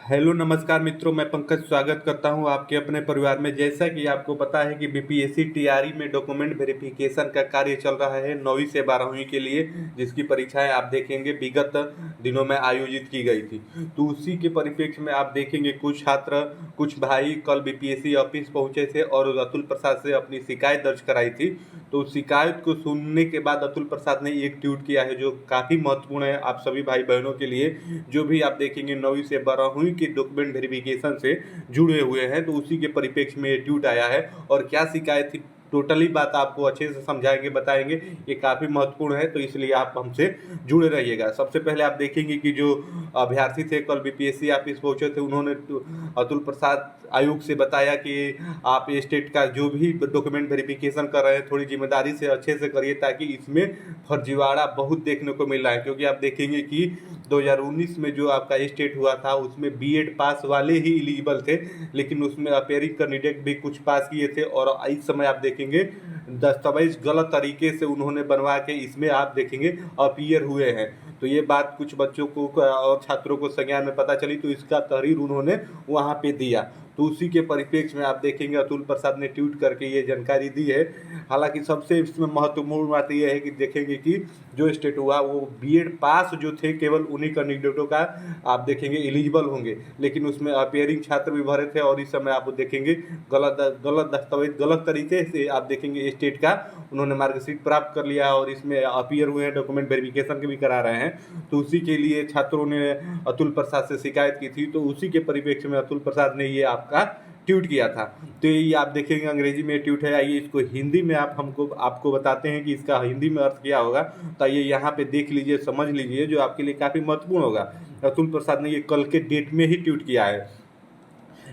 Hello नमस्कार मित्रों, मैं पंकज स्वागत करता हूं आपके अपने परिवार में। जैसा कि आपको पता है कि बीपीएससी टीआरई में डॉक्यूमेंट वेरिफिकेशन का कार्य चल रहा है 9वीं से 12वीं के लिए, जिसकी परीक्षाएं आप देखेंगे विगत दिनों में आयोजित की गई थी। तो उसी के परिप्रेक्ष्य में आप देखेंगे कुछ छात्र, कुछ भाई कल बीपीएससी ऑफिस पहुंचे थे और अतुल प्रसाद से अपनी शिकायत दर्ज कराई थी। तो उस शिकायत को सुनने के बाद अतुल प्रसाद ने एक ट्वीट किया है जो काफ़ी महत्वपूर्ण है आप सभी भाई बहनों के लिए, जो भी आप देखेंगे 9वीं से 12वीं के डॉक्यूमेंट वेरिफिकेशन से जुड़े हुए हैं। तो उसी के परिप्रेक्ष्य में ये ट्वीट आया है और क्या शिकायत थी, टोटली बात आपको अच्छे से समझाएंगे, बताएंगे। ये काफ़ी महत्वपूर्ण है, तो इसलिए आप हमसे जुड़े रहिएगा। सबसे पहले आप देखेंगे कि जो अभ्यर्थी थे कल बीपीएससी ऑफिस पहुंचे थे, उन्होंने अतुल प्रसाद आयोग से बताया कि आप स्टेट का जो भी डॉक्यूमेंट वेरिफिकेशन कर रहे हैं थोड़ी जिम्मेदारी से अच्छे से करिए, ताकि इसमें फर्जीवाड़ा बहुत देखने को मिल रहा है। क्योंकि आप देखेंगे कि 2019 में जो आपका स्टेट हुआ था उसमें बीएड पास वाले ही एलिजिबल थे, लेकिन उसमें अपेयरिंग कैंडिडेट भी कुछ पास किए थे। और इस समय आप देखेंगे दस्तावेज गलत तरीके से उन्होंने बनवा के इसमें आप देखेंगे अपीयर हुए हैं। तो ये बात कुछ बच्चों को और छात्रों को संज्ञान में पता चली, तो इसका तहरीर उन्होंने वहाँ पे दिया। तो उसी के परिप्रेक्ष्य में आप देखेंगे अतुल प्रसाद ने ट्वीट करके ये जानकारी दी है। हालांकि सबसे इसमें महत्वपूर्ण बात यह है कि देखेंगे कि जो स्टेट हुआ वो बीएड पास जो थे केवल उन्हीं कैंडिडेटों का आप देखेंगे एलिजिबल होंगे, लेकिन उसमें अपेयरिंग छात्र भी भरे थे। और इस समय आप देखेंगे गलत दस्तावेज गलत तरीके से आप देखेंगे स्टेट का उन्होंने मार्कशीट प्राप्त कर लिया और इसमें अपीयर हुए हैं, डॉक्यूमेंट वेरिफिकेशन के भी करा रहे हैं। तो उसी के लिए छात्रों ने अतुल प्रसाद से शिकायत की थी। तो उसी के परिप्रेक्ष्य में अतुल प्रसाद ने ये आपका ट्वीट किया था। तो ये आप देखेंगे अंग्रेजी में ट्वीट है। आइए इसको हिंदी में आपको बताते हैं कि इसका हिंदी में अर्थ क्या होगा। तो आइए यहाँ पे देख लीजिए, समझ लीजिए, जो आपके लिए काफ़ी महत्वपूर्ण होगा। अतुल प्रसाद ने ये कल के डेट में ही ट्वीट किया है।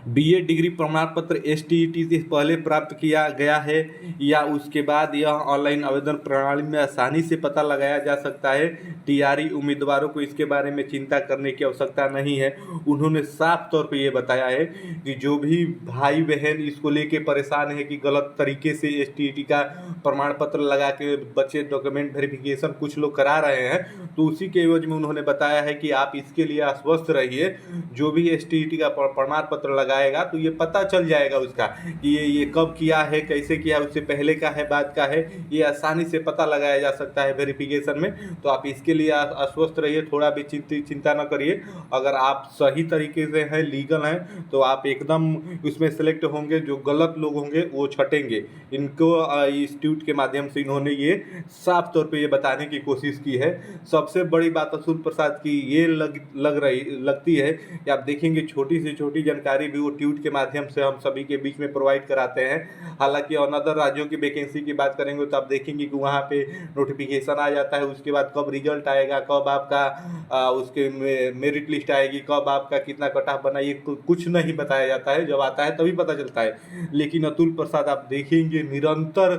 बीएड डिग्री प्रमाण पत्र एसटीईटी से पहले प्राप्त किया गया है या उसके बाद यह ऑनलाइन आवेदन प्रणाली में आसानी से पता लगाया जा सकता है। टीआरई उम्मीदवारों को इसके बारे में चिंता करने की आवश्यकता नहीं है। उन्होंने साफ तौर पे ये बताया है कि जो भी भाई बहन इसको लेके परेशान है कि गलत तरीके से एसटीईटी का प्रमाण पत्र लगा के बच्चे डॉक्यूमेंट वेरिफिकेशन कुछ लोग करा रहे हैं, तो उसी के एवज में उन्होंने बताया है कि आप इसके लिए आश्वस्त रहिए। जो भी एसटीईटी का प्रमाण पत्र लगाएगा तो ये पता चल जाएगा उसका कि ये कब किया है, कैसे किया, उससे पहले का है, बाद का है, ये आसानी से पता लगाया जा सकता है वेरिफिकेशन में। तो आप इसके लिए आश्वस्त रहिए, थोड़ा भी चिंता न करिए। अगर आप सही तरीके से हैं, लीगल हैं, तो आप एकदम उसमें सेलेक्ट होंगे। जो गलत लोग होंगे वो छटेंगे। इनको इस ट्वीट के माध्यम से इन्होंने ये साफ तौर पे ये बताने की कोशिश की है। सबसे बड़ी बात अतुल प्रसाद की ये लगती है कि आप देखेंगे छोटी से छोटी जानकारी भी वो ट्वीट के माध्यम से हम सभी के बीच में प्रोवाइड कराते हैं। हालांकि अनदर राज्यों की वैकेंसी की बात करेंगे तो आप देखेंगे कि वहाँ पे नोटिफिकेशन आ जाता है, उसके बाद कब रिजल्ट आएगा, कब आपका उसके मेरिट लिस्ट आएगी, कब आपका कितना कट ऑफ बना, ये कुछ नहीं बताया जाता है। जब आता है तभी पता चलता है। लेकिन अतुल प्रसाद आप देखेंगे निरंतर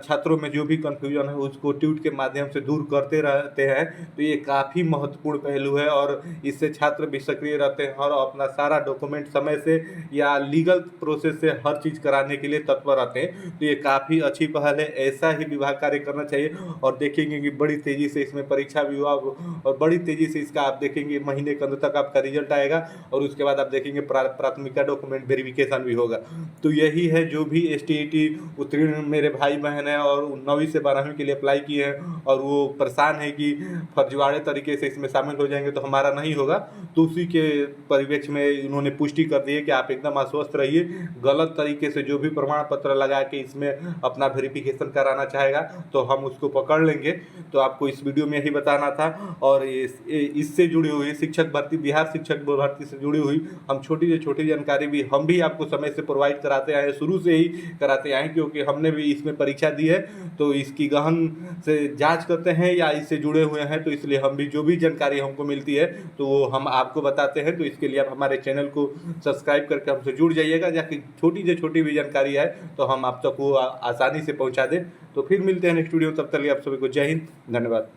छात्रों में जो भी कंफ्यूजन है उसको ट्वीट के माध्यम से दूर करते रहते हैं। तो ये काफ़ी महत्वपूर्ण पहलू है और इससे छात्र भी सक्रिय रहते हैं और अपना सारा डॉक्यूमेंट समय से या लीगल प्रोसेस से हर चीज़ कराने के लिए तत्पर रहते हैं। तो ये काफ़ी अच्छी पहल है, ऐसा ही विभाग कार्य करना चाहिए। और देखेंगे कि बड़ी तेज़ी से इसमें परीक्षा भी हुआ और बड़ी तेज़ी से इसका आप देखेंगे महीने के अंत तक आपका रिजल्ट आएगा और उसके बाद आप देखेंगे प्राथमिकता डॉक्यूमेंट वेरिफिकेशन भी होगा। तो यही है, जो भी एसटीईटी उत्तीर्ण मेरे भाई बहन हैं और 9वीं से 12वीं के लिए अप्लाई किए हैं और वो परेशान है कि फर्जीवाड़े तरीके से इसमें शामिल हो जाएंगे तो हमारा नहीं होगा, तो उसी के परिप्रेक्ष्य में इन्होंने पुष्टि कर दी है कि आप एकदम आश्वस्त रहिए। गलत तरीके से जो भी प्रमाण पत्र लगा के इसमें अपना वेरिफिकेशन कराना चाहेगा तो हम उसको पकड़ लेंगे। तो आपको इस वीडियो में यही बताना था। और इससे जुड़ी हुई शिक्षक भर्ती, बिहार शिक्षक भर्ती से जुड़ी हुई हम छोटी से छोटी जानकारी भी हम भी आपको समय से प्रोवाइड कराते आए, शुरू से ही कराते आए, क्योंकि हमने भी इसमें परीक्षा दी है तो इसकी गहन से जांच करते हैं या इससे जुड़े हुए हैं। तो इसलिए हम भी जो भी जानकारी हमको मिलती है तो वो हम आपको बताते हैं। तो इसके लिए आप हमारे चैनल को सब्सक्राइब करके हमसे जुड़ जाइएगा, जाकि छोटी से छोटी भी जानकारी है तो हम आप तक वो आसानी से पहुंचा दें। तो फिर मिलते हैं नेक्स्ट वीडियो, तब तक आप सभी को जय हिंद, धन्यवाद।